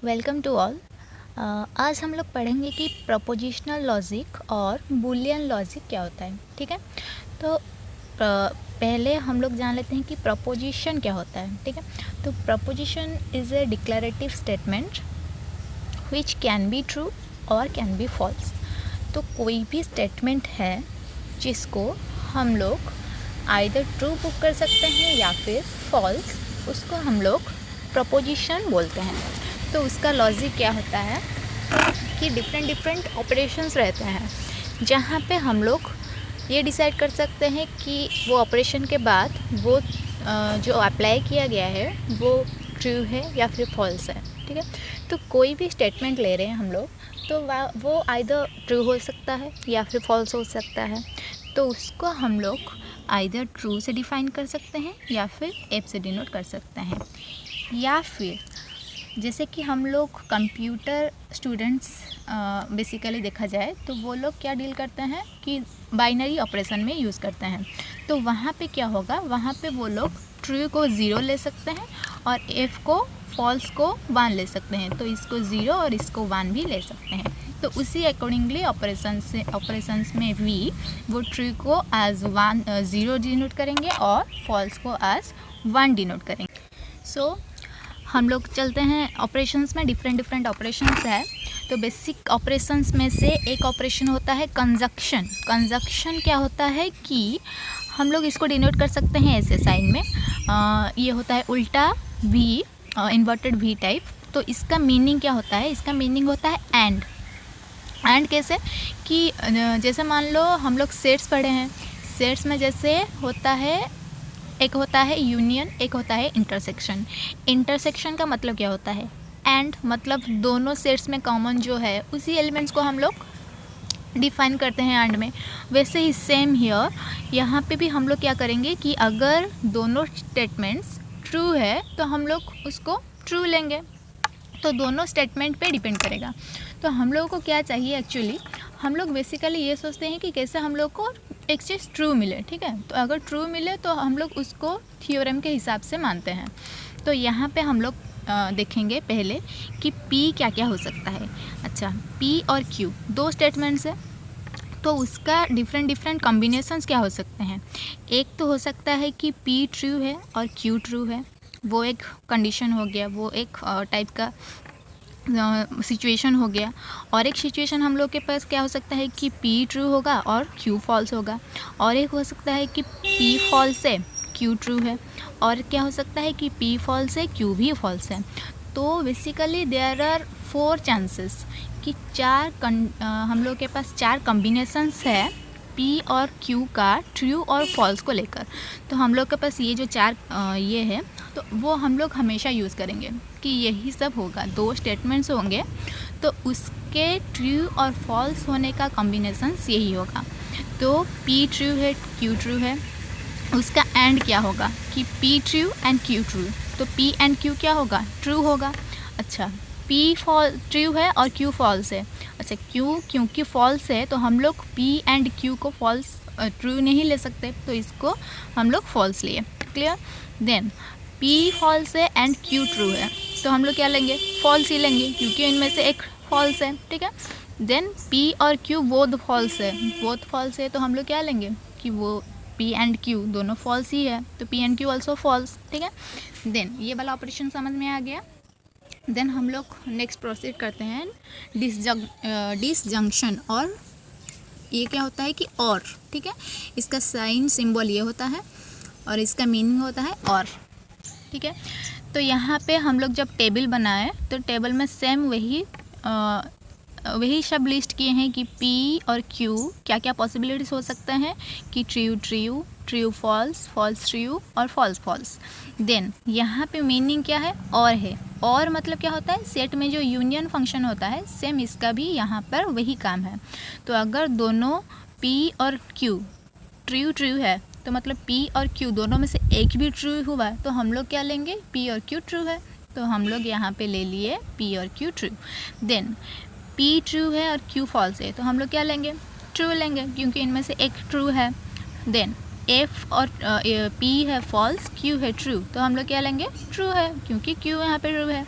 Welcome to all. आज हम लोग पढ़ेंगे कि प्रपोजिशनल लॉजिक और बूलियन लॉजिक क्या होता है। ठीक है, तो पहले हम लोग जान लेते हैं कि प्रपोजिशन क्या होता है। ठीक है, तो preposition is a declarative statement which can be true और कैन बी फॉल्स। तो कोई भी स्टेटमेंट है जिसको हम लोग आइदर ट्रू प्रूव कर सकते हैं या फिर फॉल्स, उसको हम लोग प्रपोजिशन बोलते हैं। तो उसका लॉजिक क्या होता है कि डिफरेंट ऑपरेशंस रहते हैं जहाँ पे हम लोग ये डिसाइड कर सकते हैं कि वो ऑपरेशन के बाद वो जो अप्लाई किया गया है वो ट्रू है या फिर फॉल्स है। ठीक है, तो कोई भी स्टेटमेंट ले रहे हैं हम लोग तो वो आइदर ट्रू हो सकता है या फिर फॉल्स हो सकता है। तो उसको हम लोग आइदर ट्रू से डिफाइन कर सकते हैं या फिर एफ से डिनोट कर सकते हैं। या फिर जैसे कि हम लोग कंप्यूटर स्टूडेंट्स बेसिकली देखा जाए तो वो लोग क्या डील करते हैं कि बाइनरी ऑपरेशन में यूज़ करते हैं। तो वहाँ पे क्या होगा, वहाँ पे वो लोग ट्रू को 0 ले सकते हैं और एफ को फॉल्स को 1 ले सकते हैं। तो इसको 0 और इसको 1 भी ले सकते हैं। तो उसी अकॉर्डिंगली ऑपरेशंस में भी वो ट्रू को एज 0 डिनोट करेंगे और फॉल्स को एज 1 डिनोट करेंगे। सो हम लोग चलते हैं ऑपरेशंस में। डिफरेंट ऑपरेशंस है। तो बेसिक ऑपरेशंस में से एक ऑपरेशन होता है कंजक्शन। कंजक्शन क्या होता है कि हम लोग इसको डिनोट कर सकते हैं ऐसे साइन में। ये होता है उल्टा वी, इन्वर्टेड वी टाइप। तो इसका मीनिंग क्या होता है, इसका मीनिंग होता है एंड कैसे कि जैसे मान लो हम लोग सेट्स पढ़े हैं। सेट्स में जैसे होता है, एक होता है यूनियन, एक होता है इंटरसेक्शन। इंटरसेक्शन का मतलब क्या होता है, एंड मतलब दोनों सेट्स में कॉमन जो है उसी एलिमेंट्स को हम लोग डिफाइन करते हैं एंड में। वैसे ही सेम हियर, यहाँ पे भी हम लोग क्या करेंगे कि अगर दोनों स्टेटमेंट्स ट्रू है तो हम लोग उसको ट्रू लेंगे। तो दोनों स्टेटमेंट पे डिपेंड करेगा। तो हम लोगों को क्या चाहिए एक्चुअली, हम लोग बेसिकली ये सोचते हैं कि कैसे हम लोग को एक चीज़ ट्रू मिले। ठीक है, तो अगर ट्रू मिले तो हम लोग उसको थ्योरम के हिसाब से मानते हैं। तो यहाँ पे हम लोग देखेंगे पहले कि P क्या क्या हो सकता है। अच्छा, P और Q दो स्टेटमेंट्स है, तो उसका डिफरेंट कॉम्बिनेशंस क्या हो सकते हैं। एक तो हो सकता है कि P ट्रू है और Q ट्रू है, वो एक कंडीशन हो गया, वो एक टाइप का सिचुएशन हो गया। और एक सिचुएशन हम लोग के पास क्या हो सकता है कि P ट्रू होगा और Q फॉल्स होगा। और एक हो सकता है कि P फॉल्स है, Q ट्रू है। और क्या हो सकता है कि P फॉल्स है, Q भी फॉल्स है। तो बेसिकली देयर आर 4 चांसेस कि हम लोग के पास 4 कॉम्बिनेशंस है P और Q का ट्रू और फॉल्स को लेकर। तो हम लोग के पास ये जो 4 ये है, तो वो हम लोग हमेशा यूज़ करेंगे कि यही सब होगा। 2 स्टेटमेंट्स होंगे तो उसके ट्रू और फॉल्स होने का कॉम्बिनेशंस यही होगा। तो P ट्रू है, Q ट्रू है, उसका एंड क्या होगा कि P true and Q true. तो P एंड Q क्या होगा, ट्रू होगा। अच्छा, P ट्रू है और Q फॉल्स है। अच्छा, Q क्योंकि फॉल्स है तो हम लोग P एंड Q को फॉल्स ट्रू नहीं ले सकते, तो इसको हम लोग फॉल्स लिए। क्लियर। देन P फॉल्स है एंड Q ट्रू है, तो हम लोग क्या लेंगे, फॉल्स ही लेंगे क्योंकि इनमें से एक फॉल्स है। ठीक है। देन P और Q बोथ फॉल्स है, तो हम लोग क्या लेंगे कि वो P एंड Q दोनों फॉल्स ही है, तो P and Q also false. ठीक है। देन ये वाला ऑपरेशन समझ में आ गया। देन हम लोग नेक्स्ट प्रोसीड करते हैं डिसजंक्शन। और ये क्या होता है कि और। ठीक है, इसका साइन सिंबल ये होता है और इसका मीनिंग होता है और। ठीक है, तो यहाँ पे हम लोग जब टेबल बनाए तो टेबल में सेम वही शब्द लिस्ट किए हैं कि P और Q क्या क्या पॉसिबिलिटीज़ हो सकते हैं कि ट्रू फॉल्स ट्रू और फॉल्स। देन यहाँ पे मीनिंग क्या है, और है। और मतलब क्या होता है, सेट में जो यूनियन फंक्शन होता है सेम इसका भी यहाँ पर वही काम है। तो अगर दोनों P और Q ट्रू है तो मतलब P और Q दोनों में से एक भी ट्रू हुआ तो हम लोग क्या लेंगे, P और Q ट्रू है, तो हम लोग यहाँ पे ले लिए P और Q true. Then P true है और Q फॉल्स है, तो हम लोग क्या लेंगे, ट्रू लेंगे क्योंकि इनमें से एक ट्रू है। देन F और P है फॉल्स, Q है ट्रू, तो हम लोग क्या लेंगे, ट्रू है क्योंकि Q यहाँ पे ट्रू है।